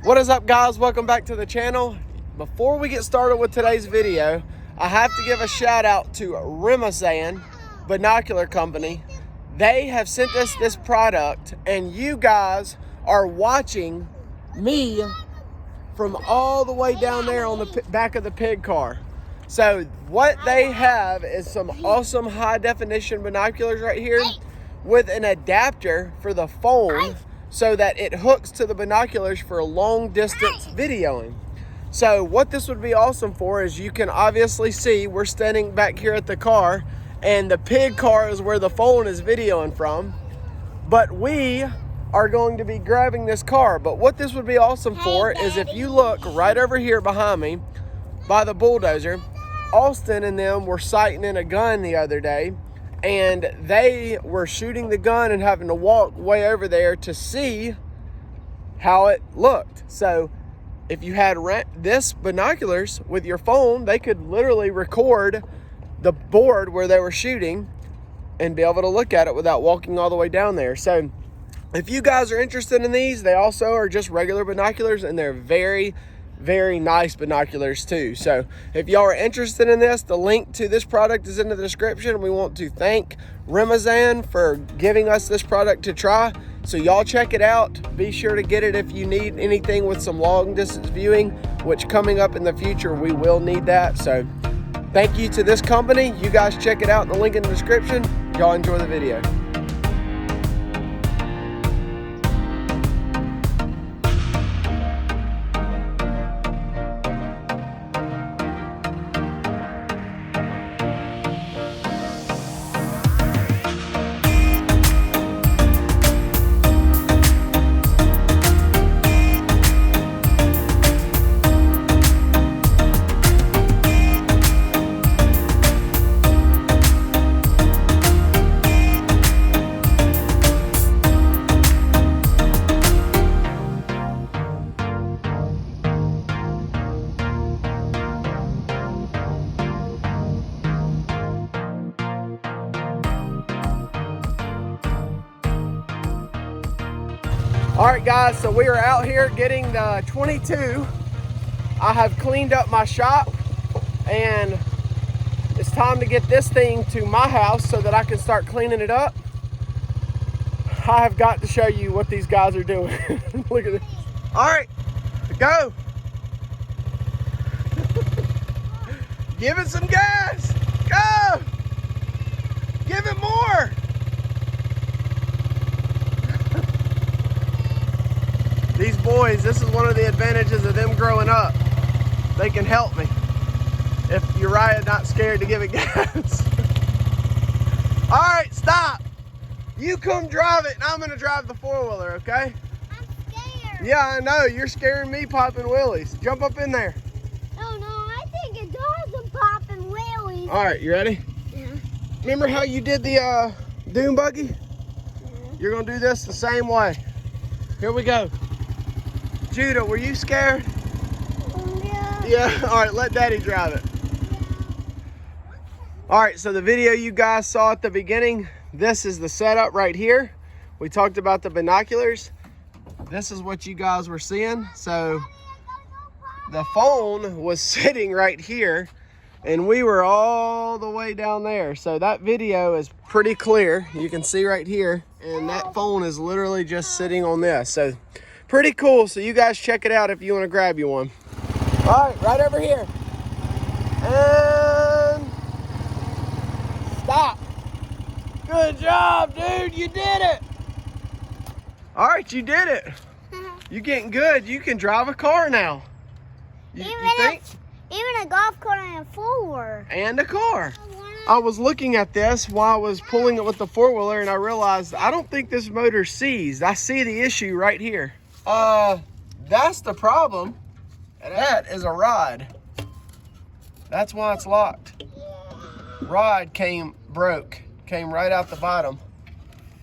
What is up, guys? Welcome back to the channel. Before we get started with today's video, I have to give a shout out to Rimozan Binocular Company. They have sent us this product and you guys are watching me from all the way down there on the back of the pig car. So what they have is some awesome high definition binoculars right here with an adapter for the phone so that it hooks to the binoculars for long distance videoing. So what this would be awesome for is you can obviously see we're standing back here at the car and the pig car is where the phone is videoing from, but we are going to be grabbing this car. But what this would be awesome for is if you look right over here behind me by the bulldozer, Austin and them were sighting in a gun the other day and they were shooting the gun and having to walk way over there to see how it looked. So if you had this binoculars with your phone, they could literally record the board where they were shooting and be able to look at it without walking all the way down there. So if you guys are interested in these, they also are just regular binoculars and they're very, very nice binoculars too. So if y'all are interested in this, the link to this product is in the description. We want to thank Rimozan for giving us this product to try. So y'all check it out. Be sure to get it if you need anything with some long distance viewing, which coming up in the future, we will need that. So thank you to this company. You guys check it out in the link in the description. Y'all enjoy the video. All right, guys, so we are out here getting the 22. I have cleaned up my shop and it's time to get this thing to my house so that I can start cleaning it up. I have got to show you what these guys are doing. Look at this. All right, go. Give it some gas. Go. Give it more. These boys, this is one of the advantages of them growing up. They can help me if Uriah's not scared to give it gas. All right, stop. You come drive it and I'm gonna drive the four-wheeler, okay? I'm scared. Yeah, I know, you're scaring me popping wheelies. Jump up in there. Oh no, I think it does a popping wheelies. All right, you ready? Yeah. Remember how you did the dune buggy? Yeah. You're gonna do this the same way. Here we go. Judah, were you scared? Yeah. Yeah, all right, let Daddy drive it. All right, so the video you guys saw at the beginning, this is the setup right here. We talked about the binoculars. This is what you guys were seeing. So the phone was sitting right here and we were all the way down there. So that video is pretty clear. You can see right here, and that phone is literally just sitting on this. So pretty cool. So you guys check it out if you want to grab you one. All right over here. And stop. Good job, dude. You did it. All right, you did it. You're getting good. You can drive a car now. You think? Even a golf cart and a four-wheeler. And a car. I was looking at this while I was pulling it with the four-wheeler and I realized I don't think this motor seized. I see the issue right here. That's the problem. That is a rod. That's why it's locked. Rod came right out the bottom.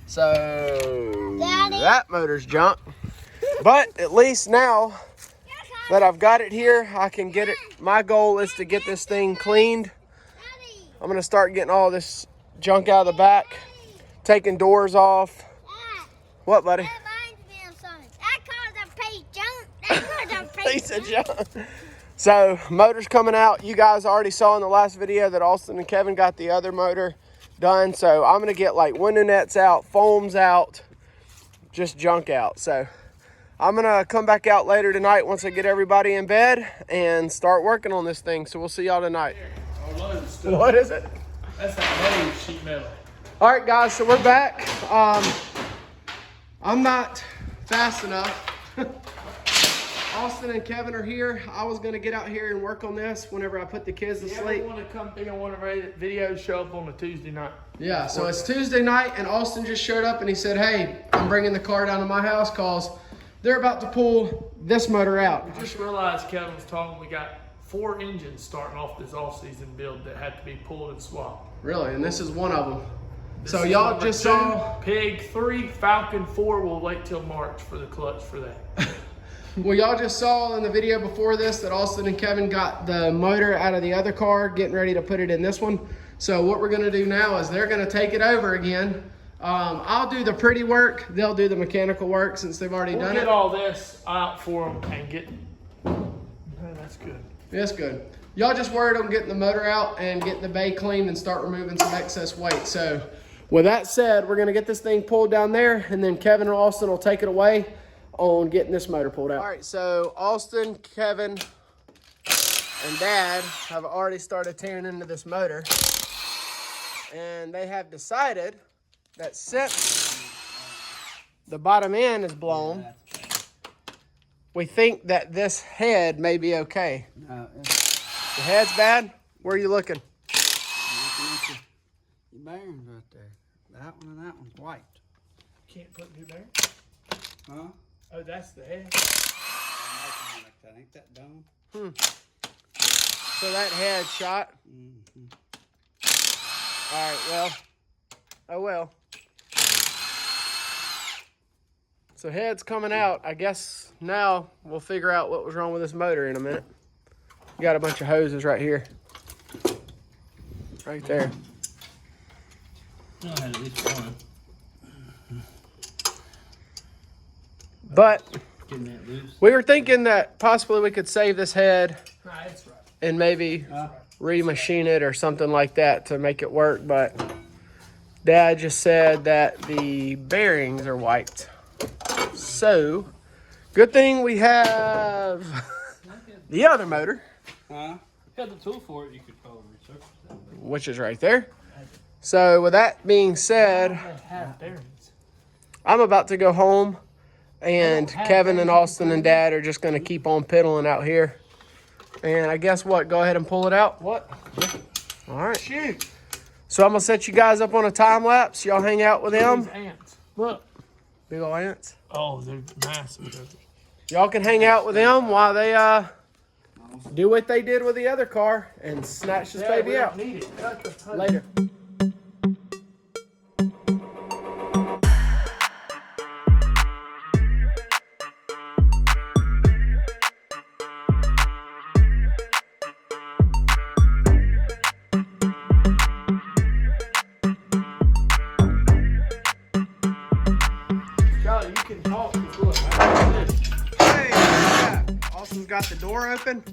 So Daddy. That motor's junk. But at least now that I've got it here, I can get it. My goal is to get this thing cleaned. I'm gonna start getting all this junk out of the back, taking doors off. Dad, What, buddy? that reminds me of something. That car's a piece of junk. That He said junk. So motor's coming out. You guys already saw in the last video that Austin and Kevin got the other motor done. So I'm gonna get like window nets out, foams out, just junk out. So I'm gonna come back out later tonight once I get everybody in bed and start working on this thing. So we'll see y'all tonight. What is it? That's that heavy sheet metal. All right, guys, so we're back. I'm not fast enough. Austin and Kevin are here. I was gonna get out here and work on this whenever I put the kids to sleep. Want to come think on one of our videos show up on a Tuesday night. Yeah, so it's Tuesday night and Austin just showed up and he said, hey, I'm bringing the car down to my house cause they're about to pull this motor out. I just realized Kevin was talking, we got 4 engines starting off this off-season build that had to be pulled and swapped. Really, and this is one of them. This So is y'all number just 2, saw, Pig 3, Falcon 4. We'll wait till March for the clutch for that. well, y'all just saw in the video before this that Austin and Kevin got the motor out of the other car, getting ready to put it in this one. So what we're gonna do now is they're gonna take it over again. I'll do the pretty work. They'll do the mechanical work since they've already done it. We'll get all this out for them and get, no, that's good. That's good. Y'all just worried on getting the motor out and getting the bay cleaned and start removing some excess weight. So with that said, we're gonna get this thing pulled down there and then Kevin and Austin will take it away on getting this motor pulled out. All right, so Austin, Kevin, and Dad have already started tearing into this motor. And they have decided that since the bottom end is blown, we think that this head may be okay. No, The head's bad? Where are you looking? your bearings right there. That one and that one's white. Can't put new bearings? Huh? Oh, that's the head. Like that. Ain't that dumb? So that head shot. All right, well, oh well. So head's coming out. I guess now we'll figure out what was wrong with this motor in a minute. We got a bunch of hoses right here. Right there. I had at least one. But Getting that loose. we were thinking that possibly we could save this head Nah, that's right. and maybe remachine it or something like that to make it work. But Dad just said that the bearings are wiped. So good thing we have the other motor, Huh? If you had the tool for it, you could probably resurface that. which is right there. So with that being said, They have bearings. I'm about to go home and Kevin and Austin and Dad are just going to keep on piddling out here. And I guess what? Go ahead and pull it out. What? All right. Shoot. So I'm going to set you guys up on a time lapse. Y'all hang out with them. These ants. Look. Big ol' ants. Oh, they're massive. Y'all can hang out with them while they do what they did with the other car and snatch this baby we out. don't need it. Later. Charlie, you can talk. Look, I got this. Hey, yeah. Austin's got the door open.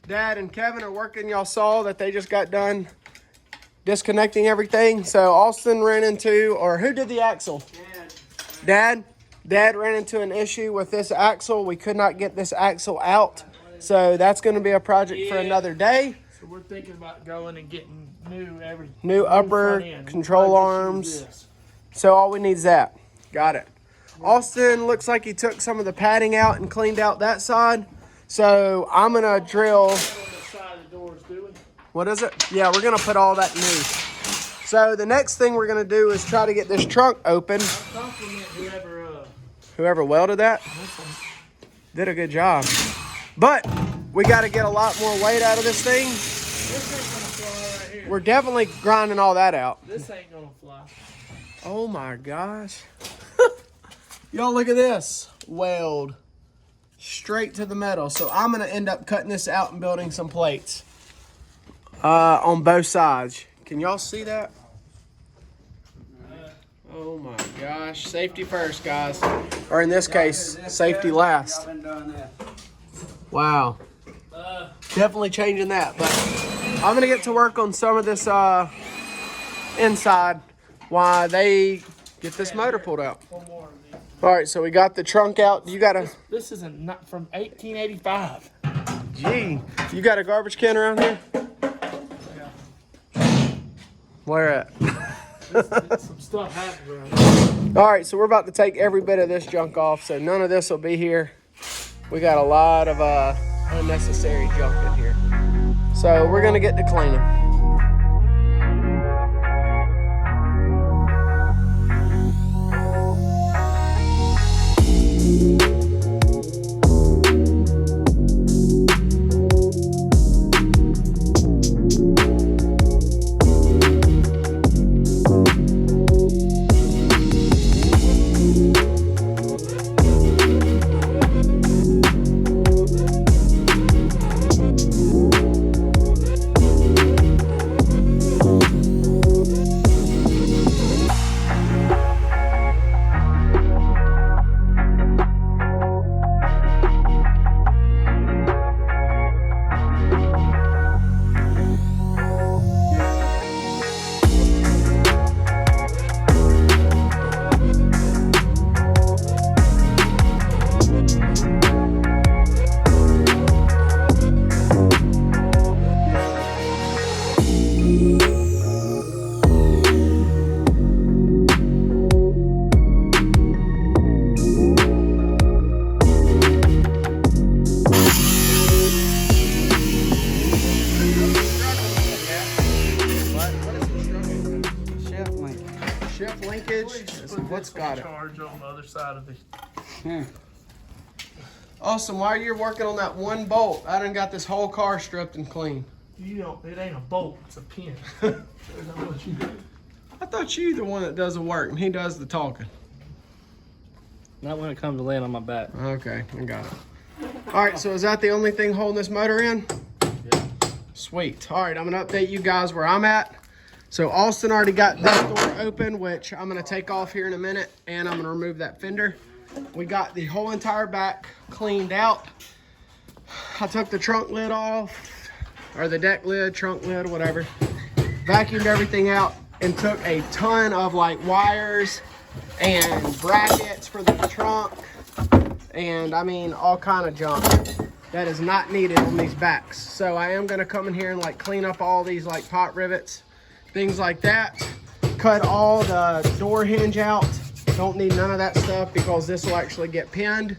Dad and Kevin are working. Y'all saw that they just got done disconnecting everything. So Austin ran into, or who did the axle? Dad. Dad ran into an issue with this axle. We could not get this axle out. So that's going to be a project for another day. So we're thinking about going and getting new New upper front end. control We'll probably just use arms. this. So all we need is that. Got it. Austin looks like he took some of the padding out and cleaned out that side. So I'm going to drill. On the side of the doors, do we? What is it? Yeah, we're going to put all that new. So the next thing we're going to do is try to get this trunk open. Compliment Whoever welded that did a good job. But we got to get a lot more weight out of this thing. This ain't gonna fly right here. We're definitely grinding all that out. This ain't gonna fly. Oh my gosh. Y'all look at this. Weld. Straight to the metal. So I'm going to end up cutting this out and building some plates. On both sides. Can y'all see that? Oh my gosh. Safety first, guys. Or in this case, safety last. Y'all been doing that. Wow. Definitely changing that. But I'm going to get to work on some of this inside while they get this motor pulled out. One more of these. All right, so we got the trunk out. You got a... This is not from 1885. Gee, you got a garbage can around here? Yeah. Where at? Some stuff happened around here. All right, so we're about to take every bit of this junk off, so none of this will be here. We got a lot of unnecessary junk in here. So we're gonna get to cleaning. Shift linkage is what's got it. Charge on the other side of the. Here. Awesome, while you're working on that one bolt, I done got this whole car stripped and clean. You don't. It ain't a bolt. It's a pin. There's not much you do. I thought you the one that does the work and he does the talking. Not when it comes to laying on my back. Okay, I got it. All right, so is that the only thing holding this motor in? Yeah. Sweet. All right, I'm gonna update you guys where I'm at. So Austin already got this door open, which I'm gonna take off here in a minute, and I'm gonna remove that fender. We got the whole entire back cleaned out. I took the trunk lid off, or the deck lid, trunk lid, whatever. Vacuumed everything out and took a ton of like wires and brackets for the trunk, and I mean all kind of junk that is not needed on these backs. So I am gonna come in here and like clean up all these like pot rivets, things like that. Cut all the door hinge out. Don't need none of that stuff because this will actually get pinned.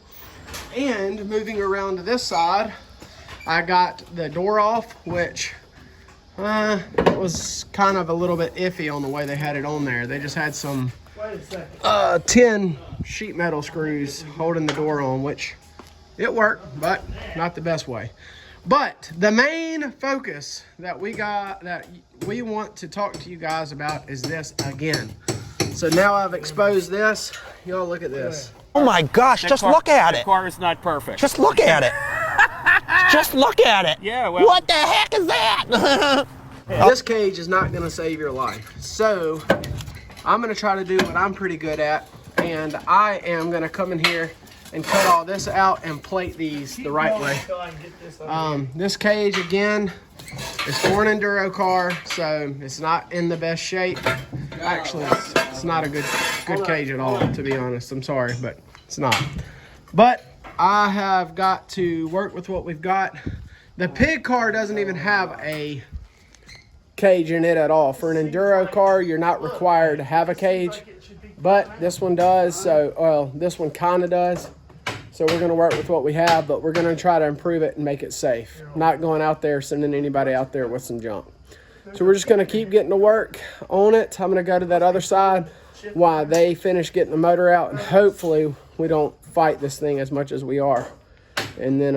And moving around to this side, I got the door off, which it was kind of a little bit iffy on the way they had it on there. They just had some Wait a second. 10 sheet metal screws holding the door on, which it worked, but not the best way. But the main focus that we got, that we want to talk to you guys about, is this again. So now I've exposed this. Y'all look at this. Oh my gosh, just look at it. The car is not perfect. Just look at it. Just look at it. Yeah, well. What the heck is that? This cage is not gonna save your life. So I'm gonna try to do what I'm pretty good at, and I am gonna come in here and cut all this out and plate these the right way. This cage again is for an enduro car, so it's not in the best shape. Actually, it's not a good cage at all, to be honest. I'm sorry, but it's not. But I have got to work with what we've got. The pig car doesn't even have a cage in it at all. For an enduro car, you're not required to have a cage, but this one does. So, well, this one kind of does. So we're going to work with what we have, but we're going to try to improve it and make it safe. Not going out there sending anybody out there with some junk. So we're just going to keep getting to work on it. I'm going to go to that other side while they finish getting the motor out, and hopefully we don't fight this thing as much as we are, and then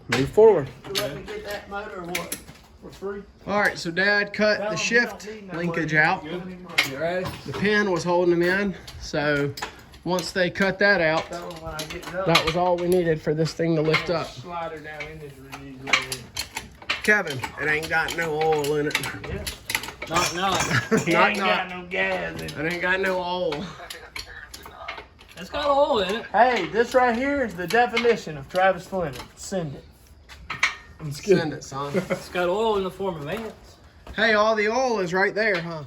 move forward. All right, so Dad cut the shift linkage out. The pin was holding them in, so once they cut that out, that was all we needed for this thing to lift up. Kevin, it ain't got no oil in it. Not. Ain't got no gas in it. It ain't got no oil. It's got oil in it. Hey, this right here is the definition of Travis Fleming. Send it. I'm just kidding. Send it, son. It's got oil in the form of ants. Hey, all the oil is right there, huh?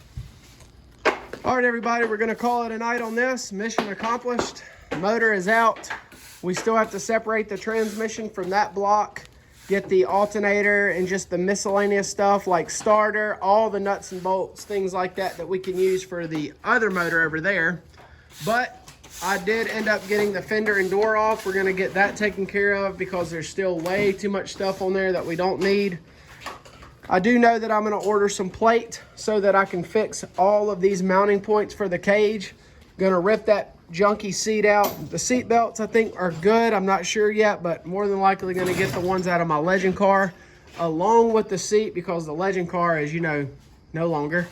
All right, everybody, we're gonna call it a night on this. Mission accomplished. Motor is out. We still have to separate the transmission from that block, get the alternator and just the miscellaneous stuff like starter, all the nuts and bolts, things like that we can use for the other motor over there. But I did end up getting the fender and door off. We're gonna get that taken care of because there's still way too much stuff on there that we don't need. I do know that I'm gonna order some plate so that I can fix all of these mounting points for the cage. Gonna rip that junky seat out. The seat belts I think are good. I'm not sure yet, but more than likely gonna get the ones out of my Legend car along with the seat because the Legend car is, you know, no longer.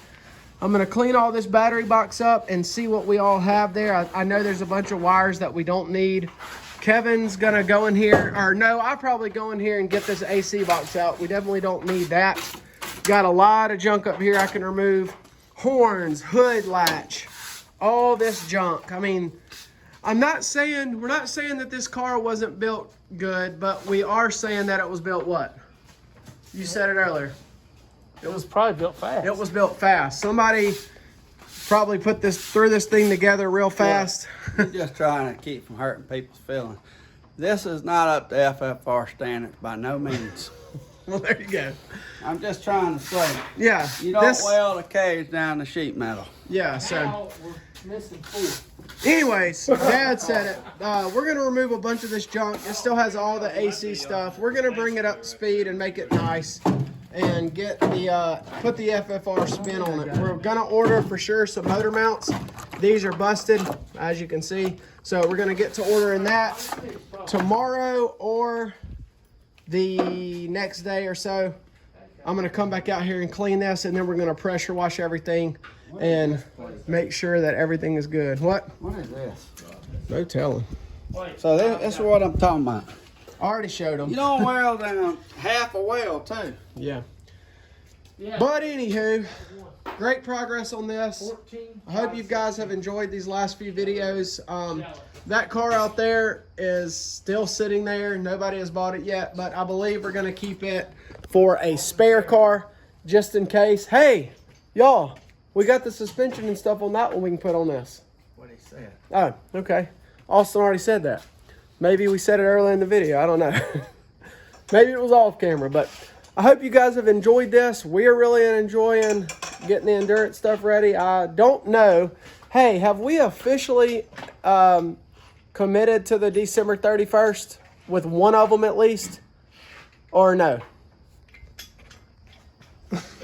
I'm gonna clean all this battery box up and see what we all have there. I know there's a bunch of wires that we don't need. Kevin's gonna go in here, or no, I'll probably go in here and get this AC box out. We definitely don't need that. Got a lot of junk up here I can remove. Horns, hood latch, all this junk. I mean, we're not saying that this car wasn't built good, but we are saying that it was built what? You said it earlier. It was probably built fast. It was built fast. Somebody probably threw this thing together real fast. You're just trying to keep from hurting people's feelings. This is not up to FFR standards by no means. Well, there you go. I'm just trying to say, Yeah. you don't weld the cage down the sheet metal. Yeah, so. Now we're missing 4. Anyways, Dad said it. We're going to remove a bunch of this junk. It still has all the AC stuff. We're going to bring it up to speed and make it nice and get the put the FFR spin on it. We're going to order for sure some motor mounts. These are busted, as you can see. So we're going to get to ordering that tomorrow or the next day or so. I'm going to come back out here and clean this, and then we're going to pressure wash everything and make sure that everything is good. What? What is this? No telling. So this is what I'm talking about. I already showed them. You don't weld down half a weld too. Yeah. But anywho, great progress on this. I hope you guys have enjoyed these last few videos. That car out there is still sitting there. Nobody has bought it yet, but I believe we're going to keep it for a spare car just in case. Hey, y'all, we got the suspension and stuff on that one we can put on this. What he said. Oh, okay. Austin already said that. Maybe we said it earlier in the video. I don't know. Maybe it was off camera, but I hope you guys have enjoyed this. We are really enjoying getting the endurance stuff ready. I don't know. Hey, have we officially committed to the December 31st with one of them at least? Or no?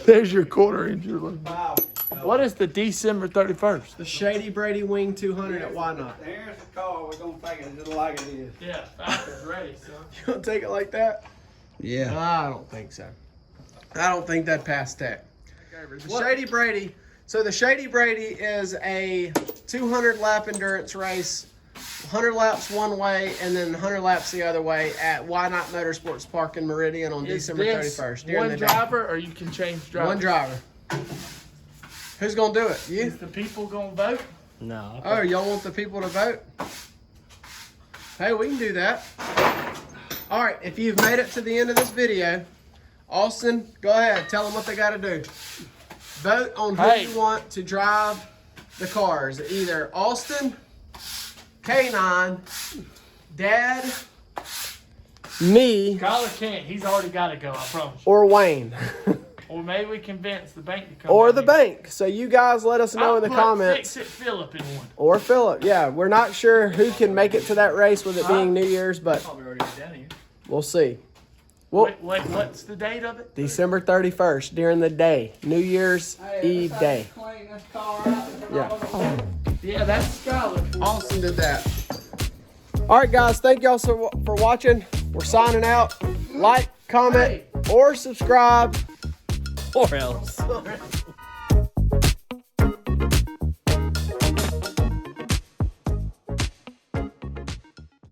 There's your quarter inch. Wow. What is the December 31st? The Shady Brady Wing 200 at Why Not? Here's the car. We're going to take it just like it is. Yeah, Falcon's ready, son. You want to take it like that? Yeah. I don't think so. I don't think that passed tech. The Shady Brady. So the Shady Brady is a 200 lap endurance race, 100 laps one way and then 100 laps the other way at Why Not Motorsports Park in Meridian on December 31st. during One the day. driver, or you can change drivers? One driver. Who's gonna do it? You? Is the people gonna vote? No. Oh, y'all want the people to vote? Hey, we can do that. All right, if you've made it to the end of this video, Austin, go ahead. Tell them what they got to do. Vote on who you want to drive the cars. Either Austin, K9, Dad, me, Skyler can't. He's already got to go, I promise you. or Wayne. Or maybe we convince the bank to come Or down the here. bank. So you guys let us know in the comments. Fix it Phillip in one. Or Philip. Yeah, we're not sure who can make it to that race with it being New Year's, but Probably already down here. we'll see. Well, Wait, what's the date of it? December 31st during the day. New Year's Eve day. Clean this car out. Yeah. Yeah, that's Skyler. Austin did that. All right, guys. Thank y'all for watching. We're signing out. Like, comment, or subscribe. Or else.